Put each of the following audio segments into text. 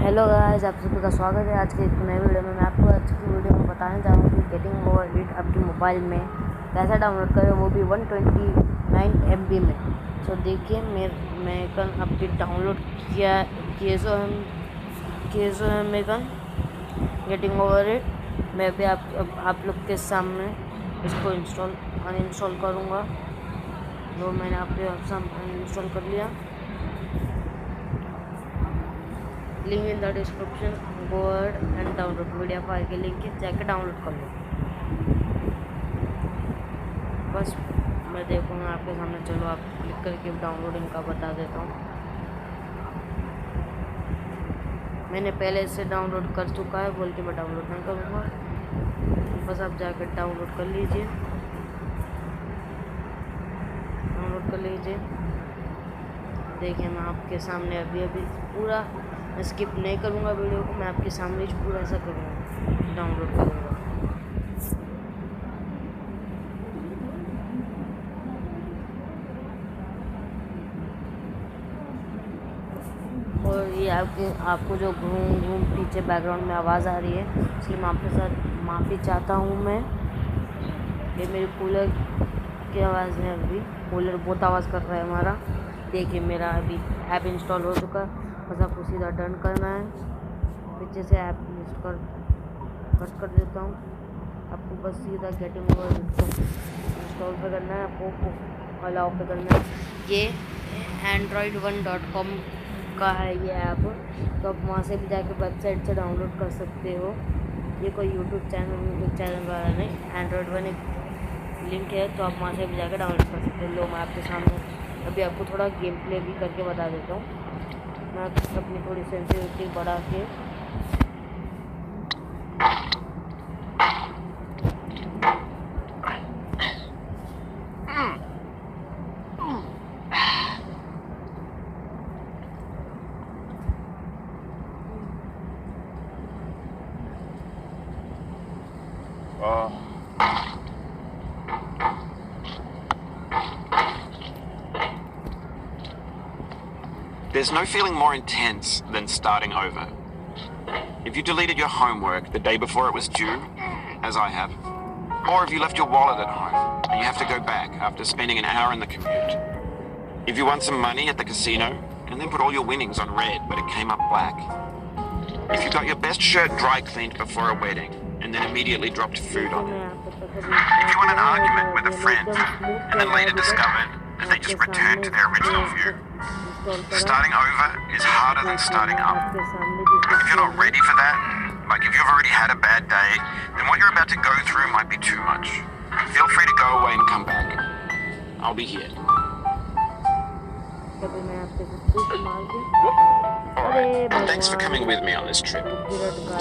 Hello guys, आप सभी का स्वागत है आज के एक नए वीडियो में। मैं आपको आज की वीडियो में बताने जा रहा हूँ कि गेटिंग ओवर इट आपके मोबाइल में कैसे डाउनलोड करें, वो भी 129 MB में। सो देखिए, मैं कल अपडेट डाउनलोड किए जो है मैं कल गेटिंग ओवर इट। मैं भी आप लोग के सामने इसको अनइंस्टॉल करूँगा। जो मैंने आपके सामने अनइंस्टॉल कर लिया। Link in the description, go ahead and download. Media file के लिंक है, जाके डाउनलोड कर लो। बस मैं देखूँगा आपके सामने। चलो आप क्लिक करके डाउनलोडिंग का बता देता हूँ। मैंने पहले से डाउनलोड कर चुका है बोल के मैं डाउनलोड नहीं करूँगा। बस आप जाकर डाउनलोड कर लीजिए। देखिए, मैं आपके सामने अभी पूरा मैं स्किप नहीं करूँगा वीडियो को। मैं आपके सामने पूरा ऐसा करूँगा, डाउनलोड करूँगा। और ये आपको जो घूम पीछे बैकग्राउंड में आवाज़ आ रही है, इसलिए मैं आपके साथ माफ़ी चाहता हूँ। मैं ये मेरे कूलर की आवाज़ है। अभी कूलर बहुत आवाज़ कर रहा है हमारा। देखिए, मेरा अभी ऐप इंस्टॉल हो चुका। बस आपको सीधा डन करना है। पीछे से ऐप कट कर देता हूँ। आपको बस सीधा गेटिंग ओवर इंस्टॉल पे करना है, आपको अलाउ पे करना है। ये android1.com का है ये ऐप, तो आप वहाँ से भी जाकर वेबसाइट से डाउनलोड कर सकते हो। ये कोई यूट्यूब चैनल वाला नहीं, Android1 एक लिंक है, तो आप वहाँ से भी जाकर डाउनलोड कर सकते हो। लो, मैं आपके सामने अभी आपको थोड़ा गेम प्ले भी करके बता देता हूँ। मैं अपनी थोड़ी सेंसिटिविटी बढ़ा के There's no feeling more intense than starting over. If you deleted your homework the day before it was due, as I have, or if you left your wallet at home and you have to go back after spending an hour in the commute. If you won some money at the casino and then put all your winnings on red but it came up black. If you got your best shirt dry cleaned before a wedding and then immediately dropped food on it. If you won an argument with a friend and then later discovered that they just returned to their original view. Starting over is harder than starting up. If you're not ready for that, like if you've already had a bad day, then what you're about to go through might be too much. Feel free to go away and come back. I'll be here. Alright, thanks for coming with me on this trip.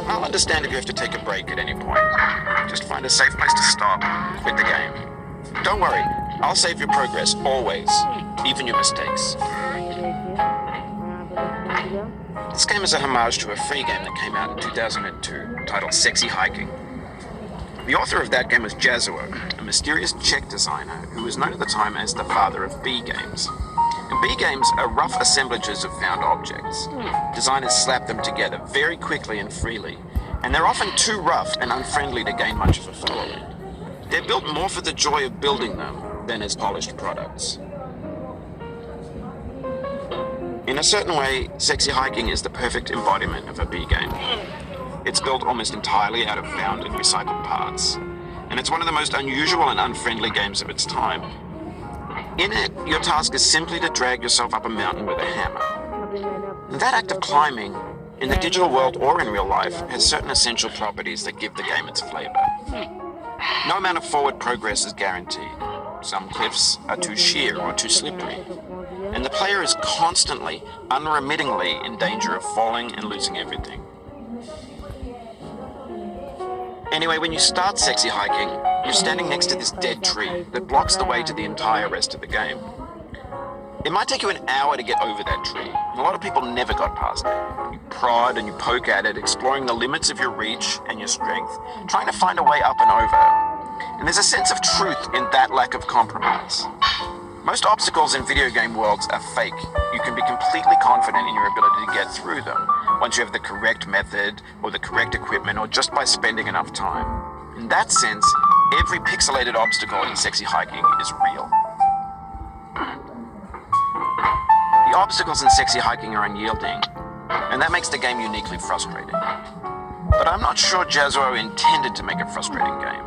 I'll understand if you have to take a break at any point. Just find a safe place to stop, quit the game. Don't worry, I'll save your progress, always, even your mistakes. This game is a homage to a free game that came out in 2002, titled Sexy Hiking. The author of that game was Jazuo, a mysterious Czech designer who was known at the time as the father of B games. And B games are rough assemblages of found objects. Designers slap them together very quickly and freely, and they're often too rough and unfriendly to gain much of a following. They're built more for the joy of building them than as polished products. In a certain way, Sexy Hiking is the perfect embodiment of a B game. It's built almost entirely out of found and recycled parts, and it's one of the most unusual and unfriendly games of its time. In it, your task is simply to drag yourself up a mountain with a hammer. And that act of climbing, in the digital world or in real life, has certain essential properties that give the game its flavor. No amount of forward progress is guaranteed. Some cliffs are too sheer or too slippery, and the player is constantly, unremittingly in danger of falling and losing everything. Anyway, when you start Sexy Hiking, you're standing next to this dead tree that blocks the way to the entire rest of the game. It might take you an hour to get over that tree, and a lot of people never got past it. You prod and you poke at it, exploring the limits of your reach and your strength, trying to find a way up and over. And there's a sense of truth in that lack of compromise. Most obstacles in video game worlds are fake. You can be completely confident in your ability to get through them once you have the correct method or the correct equipment or just by spending enough time. In that sense, every pixelated obstacle in Sexy Hiking is real. The obstacles in Sexy Hiking are unyielding, and that makes the game uniquely frustrating. But I'm not sure Jazzuo intended to make a frustrating game.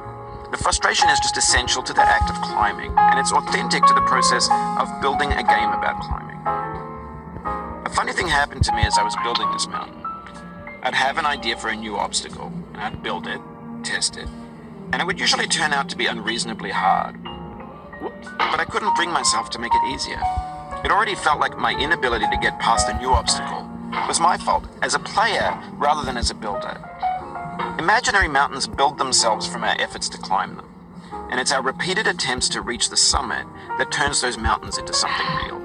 The frustration is just essential to the act of climbing, and it's authentic to the process of building a game about climbing. A funny thing happened to me as I was building this mountain. I'd have an idea for a new obstacle, and I'd build it, test it, and it would usually turn out to be unreasonably hard. But I couldn't bring myself to make it easier. It already felt like my inability to get past a new obstacle was my fault as a player rather than as a builder. Imaginary mountains build themselves from our efforts to climb them, and it's our repeated attempts to reach the summit that turns those mountains into something real.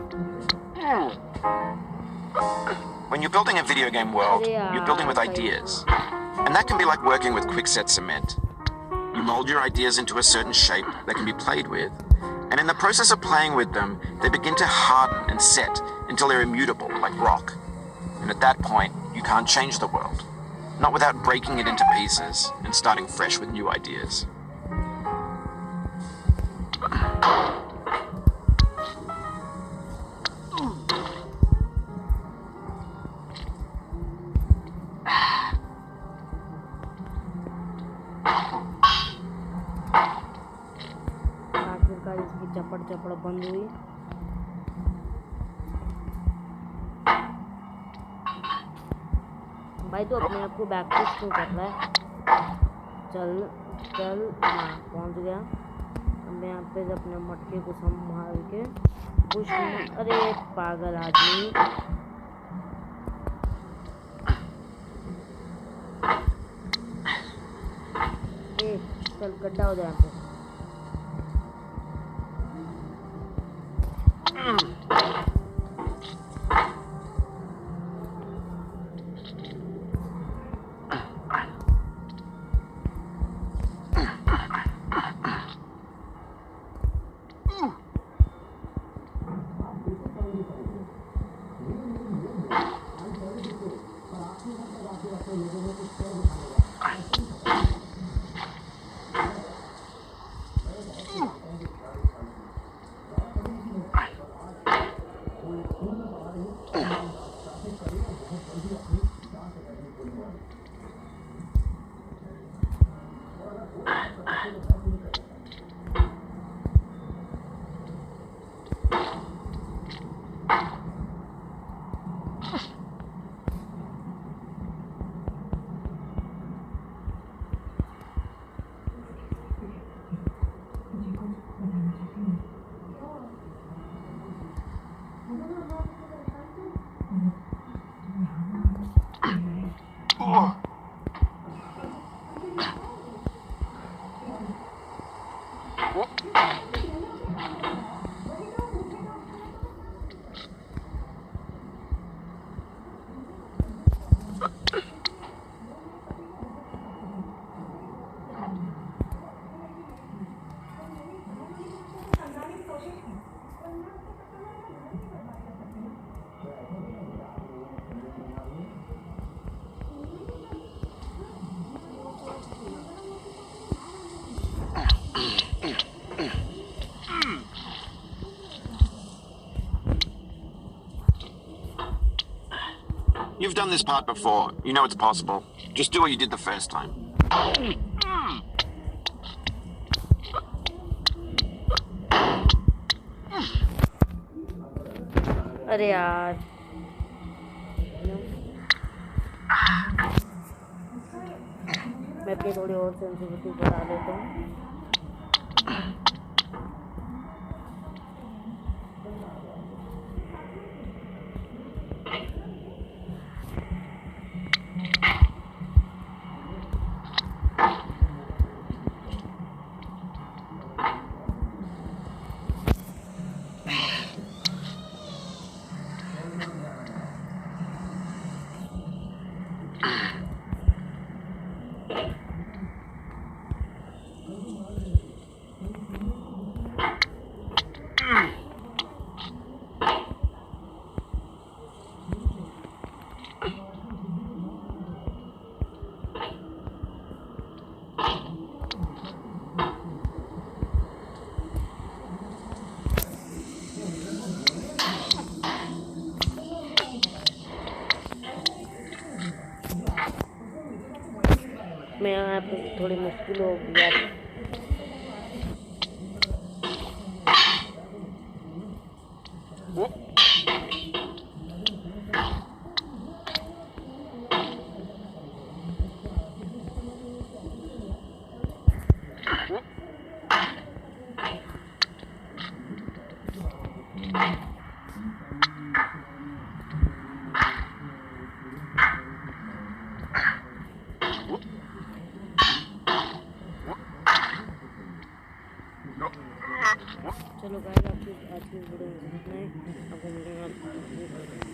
When you're building a video game world, you're building with ideas, and that can be like working with quickset cement. You mold your ideas into a certain shape that can be played with, and in the process of playing with them, they begin to harden and set until they're immutable, like rock. And at that point, you can't change the world. Not without breaking it into pieces and starting fresh with new ideas. आखिरकार इसकी चपड़ चपड़ बंद हुई। भाई तो अपने आप को बैकपुश क्यों कर रहा है? चल चल, हाँ पहुंच गया। अब मैं यहाँ पे अपने मटके को संभाल के पुश। अरे पागल आदमी, चल गड्ढा हो जाए यहाँ पे। You've done this part before. You know it's possible. Just do what you did the first time. अरे यार, मैं अपनी थोड़ी और सेंसिटिविटी बढ़ा देता हूँ। मैं यहाँ पे थोड़ी मुश्किल हो गया। चलो गाइस, आज की वीडियो में इतना ही। आपको मिलेगा